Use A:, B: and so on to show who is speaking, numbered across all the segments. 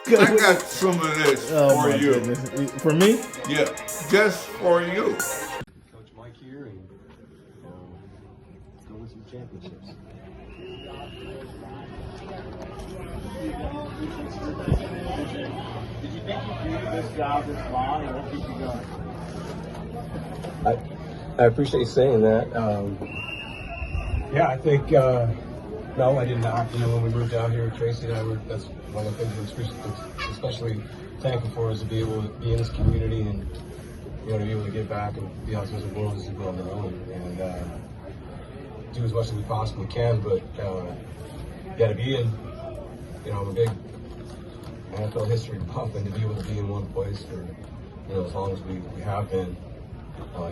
A: I got some of this for you.
B: Goodness. For me?
A: Yeah, just for you.
C: Coach Mike here, and let's go win some championships.
D: Did you think you could do this job this long, or what keep you going?
C: I appreciate you saying that. Yeah, I think, no, I did not. You know, when we moved out here, Tracy and I were, that's one of the things we're especially thankful for, is to be able to be in this community and, you know, to be able to get back and be out in the world, as well know, and do as much as we possibly can. But, yeah, to be in, you know, I'm a big NFL history buff, and to be able to be in one place for, you know, as long as we have been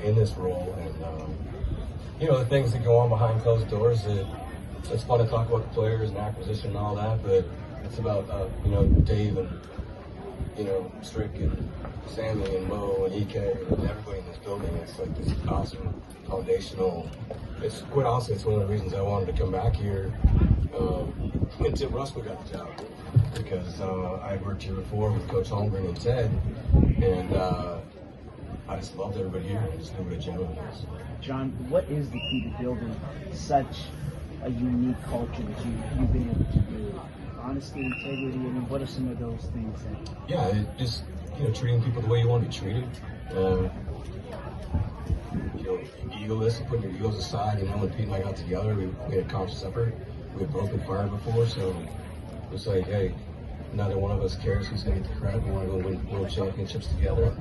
C: in this role, and you know, the things that go on behind closed doors. It's fun to talk about the players and acquisition and all that, but it's about you know, Dave and, you know, Strick and Sammy and Mo and EK and everybody in this building. It's like this awesome foundational. It's quite honestly, it's one of the reasons I wanted to come back here when Tim Russell got the job, because I'd worked here before with Coach Holmgren and Ted, and I just loved everybody here. I just knew what a gentleman was.
D: John, what is the key to building such a unique culture that you've been able to do? Honesty, integrity, and what are some of those things that?
C: Yeah, just, you know, treating people the way you want to be treated. You know, egoless, putting your egos aside. You know, when Pete and I got together, we had a conscious effort. We had both been fired before, so it's like, hey, neither one of us cares who's going to get the credit. We want to go win world championships together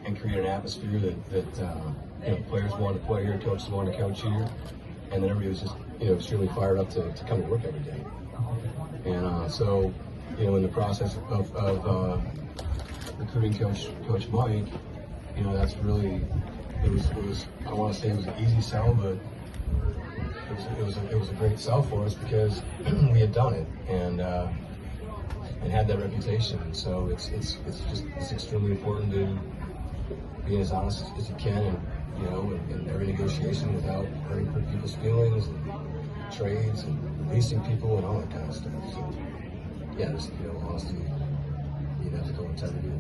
C: and create an atmosphere that you know, players want to play here, coaches want to coach here, and then everybody was just, you know, extremely fired up to come to work every day. And so, you know, in the process of recruiting Coach Mike, you know, that's really, it was I don't want to say it was an easy sell, but it was a great sell for us, because we had done it and had that reputation. So it's extremely important to be as honest as you can, and, you know, in every negotiation without hurting people's feelings, and trades and releasing people and all that kind of stuff. So yeah, just, you know, honesty, being ethical, integrity.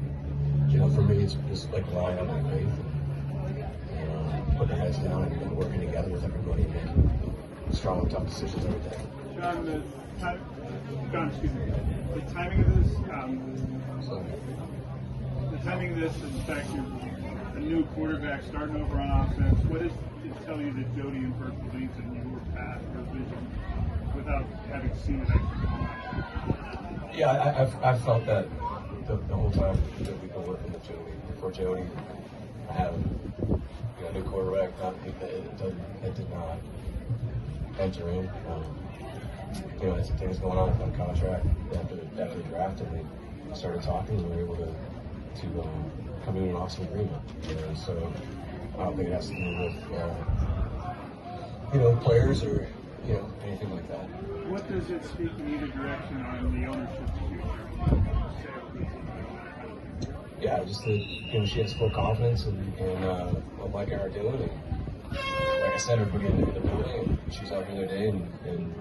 C: You know, for me, it's just like relying on my faith and putting our heads down and working together with everybody and making strong, tough decisions every day.
E: John, excuse me. The timing of this, and the fact you're a new quarterback starting over on offense, what does it tell you that Jody and Burke believes in your path or vision without having seen it actually?
C: Yeah, I've felt that the whole time that we've been working with Jody. Before Jody, I had a new quarterback. It did not enter in. You know, some things going on with my contract after the draft, and we started talking, and we were able to come in an awesome agreement. You know, so I don't think it has to do with you know, players or, you know, anything like that.
E: What does it speak in either direction on the ownership's future?
C: Yeah, just that, you know, she has full confidence in what Mike and I are doing. And like I said, everybody in the building, and she was out here the other day and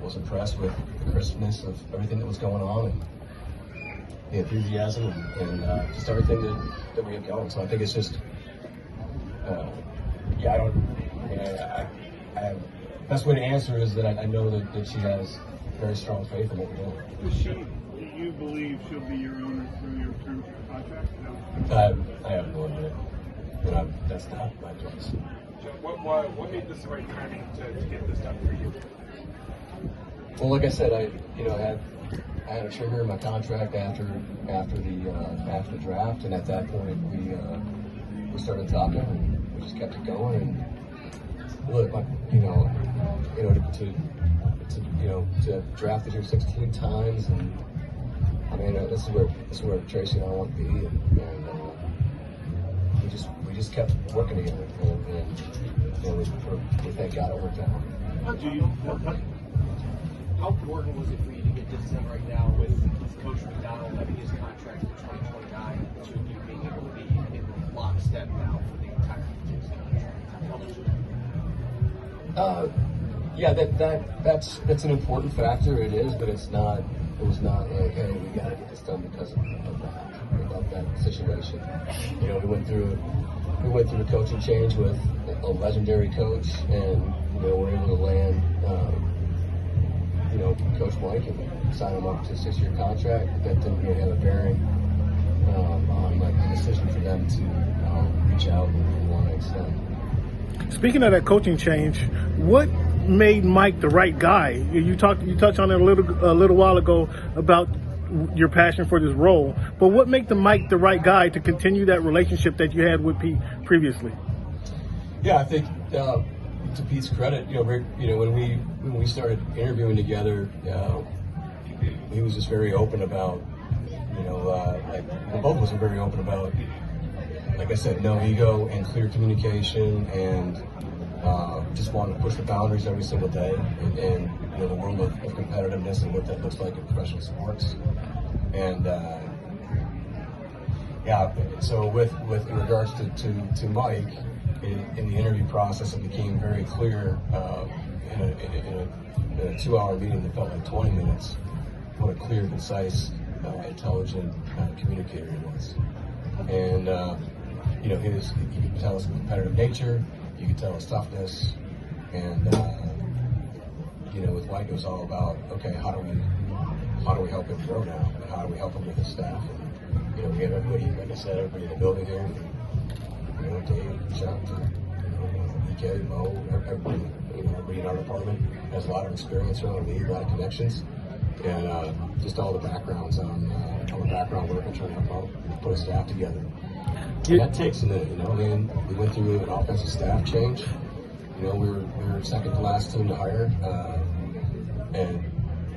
C: was impressed with the crispness of everything that was going on, and the enthusiasm and just everything that we have going. So I think it's just, yeah, I have, best way to answer is that I know that she has very strong faith in what we're doing.
E: Do you believe she'll be your owner through your term of your contract? No.
C: I have no idea. But that's not my choice.
E: What made this the right timing to get this done for you?
C: Well, like I said, I had a trigger in my contract after the draft, and at that point we started talking, and we just kept it going. And look, to have drafted here 16 times, and I mean, this is where Tracy and I want to be, and we just kept working together, and we thank God it worked out.
F: How important was it for you to get this done right now with Coach McDonald having his contract in 2029 to you being able to be in lockstep now for the entire contract? How much of that?
C: Yeah, that's an important factor. It is, but it's not It was not like, hey, we got to get this done because of that situation. You know, we went through a coaching change with a legendary coach, and you know, we're able to land, you know, Coach Mike and sign him up to a 6-year contract. That didn't really have a bearing on like the decision for them to reach out and want to extend.
B: Speaking of that coaching change, what made Mike the right guy? You touched on it a little while ago about your passion for this role, but what made Mike the right guy to continue that relationship that you had with Pete previously?
C: Yeah, I think to Pete's credit, when we started interviewing together, he was just very open about, both of us were very open about, like I said, no ego and clear communication, and just wanted to push the boundaries every single day, and the world of competitiveness and what that looks like in professional sports. And so with in regards to Mike, in the interview process, it became very clear in a 2-hour meeting that felt like 20 minutes what a clear, concise, intelligent communicator he was. And you could tell his competitive nature, you could tell his toughness, and with Mike it was all about, okay, how do we help him grow now, and how do we help him with his staff? And we have everybody, like I said, everybody in the building here. Dave, Shawn, EK, Mo, everybody in our department has a lot of experience around the league, a lot of connections, and just all the backgrounds on the background work and trying to help out, put a staff together. And that takes a minute, we went through an offensive staff change. We were second to last team to hire, and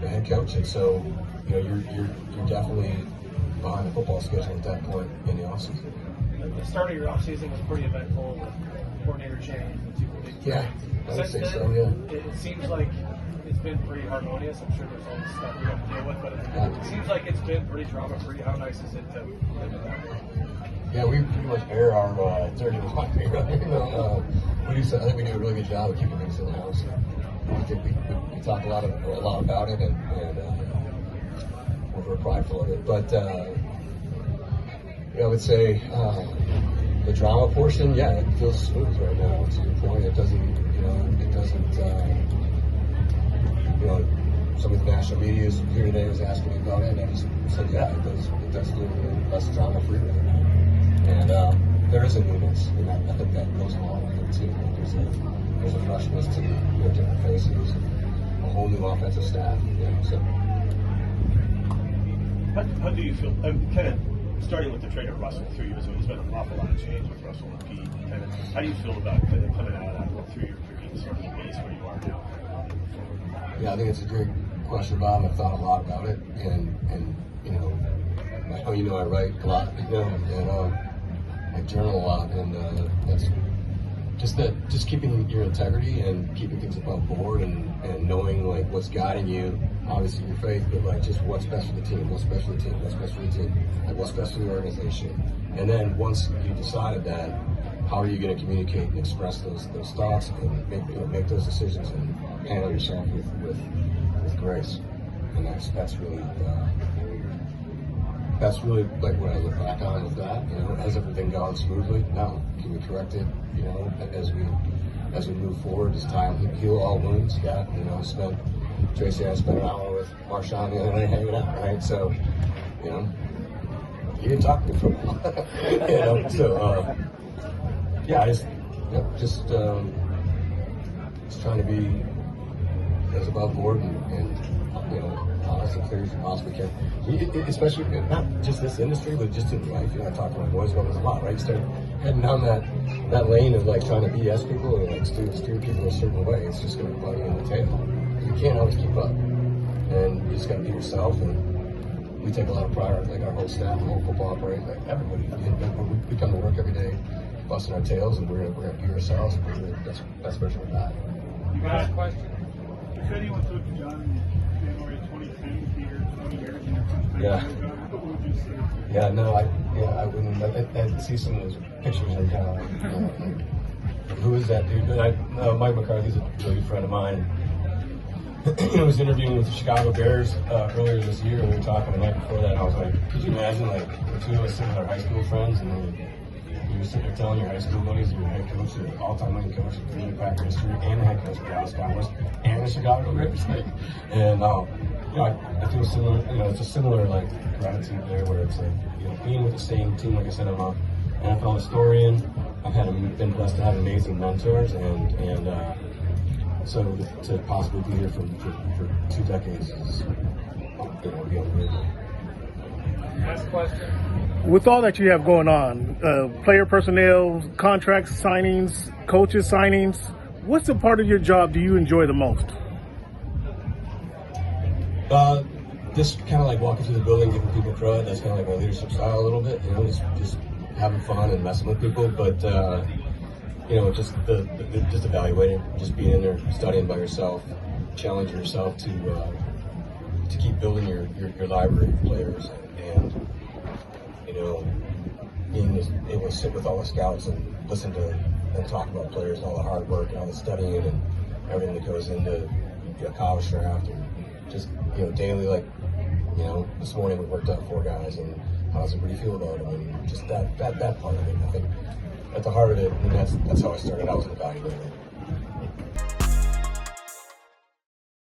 C: the head coach, and so you're definitely behind the football schedule at that point in the offseason.
F: The start of your offseason was pretty eventful with coordinator change and 2 big trades.
C: Yeah, I would
F: Since
C: say
F: then,
C: so, yeah.
F: It seems like it's been pretty harmonious. I'm sure there's all this stuff we have to deal with, but it seems like it's been pretty drama-free. How nice is it to live in that way?
C: Yeah, we pretty much air our dirty laundry. I think we do a really good job of keeping things in the house. I think we talk a lot about it, and we're very prideful of it. But I would say the drama portion, yeah, it feels smooth right now. To your point, it doesn't. Some of the national media is here today was asking me about it, and I just said, yeah, it does feel less drama-free right now. And there is a newness, and I think that goes along with it too. There's a freshness to different faces, a whole new offensive staff. So.
G: How do you feel? Kind of starting with the trade of Russell 3 years ago, there's been an awful lot of change with Russell and Pete. How do you feel about kind of coming out of that 3-year period, sort of the base where you are now?
C: Yeah, I think it's a great question, Bob. I've thought a lot about it, and I write a lot, and I journal a lot, and that's just keeping your integrity and keeping things above board, and knowing like what's guiding you. Obviously your faith, but like just what's best for the team, what's best for the team, what's best for the team, like what's best for the organization. And then once you decided that, how are you going to communicate and express those thoughts and make those decisions and handle yourself with grace. And that's really like what I look back on with that. Has everything gone smoothly? No. Can we correct it? As we move forward, as time heal all wounds. Yeah. Tracy and I spent an hour with Marcellus the other night hanging out, right? So, he didn't talk to me for a while. So, yeah, just trying to be as above board and honest and clear as you possibly can. Especially not just this industry, but just in life. I talk to my boys about this a lot, right? You start heading down that lane of like trying to BS people or like steer people a certain way. It's just going to bite you in the tail. You can't always keep up, and you just got to be yourself. And we take a lot of pride, like our whole staff, the whole football operation, like everybody. We come to work every day, busting our tails, and we're gonna be ourselves. And that's version of that.
E: You got a question? If anyone took John in January 2010 here 20 years in your country,
C: Yeah.
E: what would you say?
C: Yeah, no, I wouldn't. I see some of those pictures and kind of like, who is that dude? Mike McCarthy's a really good friend of mine. I was interviewing with the Chicago Bears earlier this year, and we were talking the night before that. And I was like, could you imagine, like, the two of us sitting with our high school friends, and then you're sitting there telling your high school buddies, your head coach, your all-time winning coach, your Green Bay Packer history, and the head coach of the Dallas Cowboys, and the Chicago Bears. And I feel similar. It's a similar like gratitude there, where it's like being with the same team. Like I said, I'm an NFL historian. Been blessed to have amazing mentors, and so to possibly be here for 2 decades is beyond great.
E: Last question.
B: With all that you have going on, player personnel, contracts, signings, coaches signings, what's the part of your job do you enjoy the most?
C: Just kind of like walking through the building, giving people crud. That's kind of like my leadership style a little bit. Just having fun and messing with people. But just just evaluating, just being in there, studying by yourself, challenging yourself to keep building your library of players, and being able to sit with all the scouts and listen to and talk about players, all the hard work and all the studying and everything that goes into a college draft, and just daily, like this morning we worked out 4 guys, and how does everybody feel about them, and just that part of it. I think at the heart of it, that's how I started. I was an evaluator.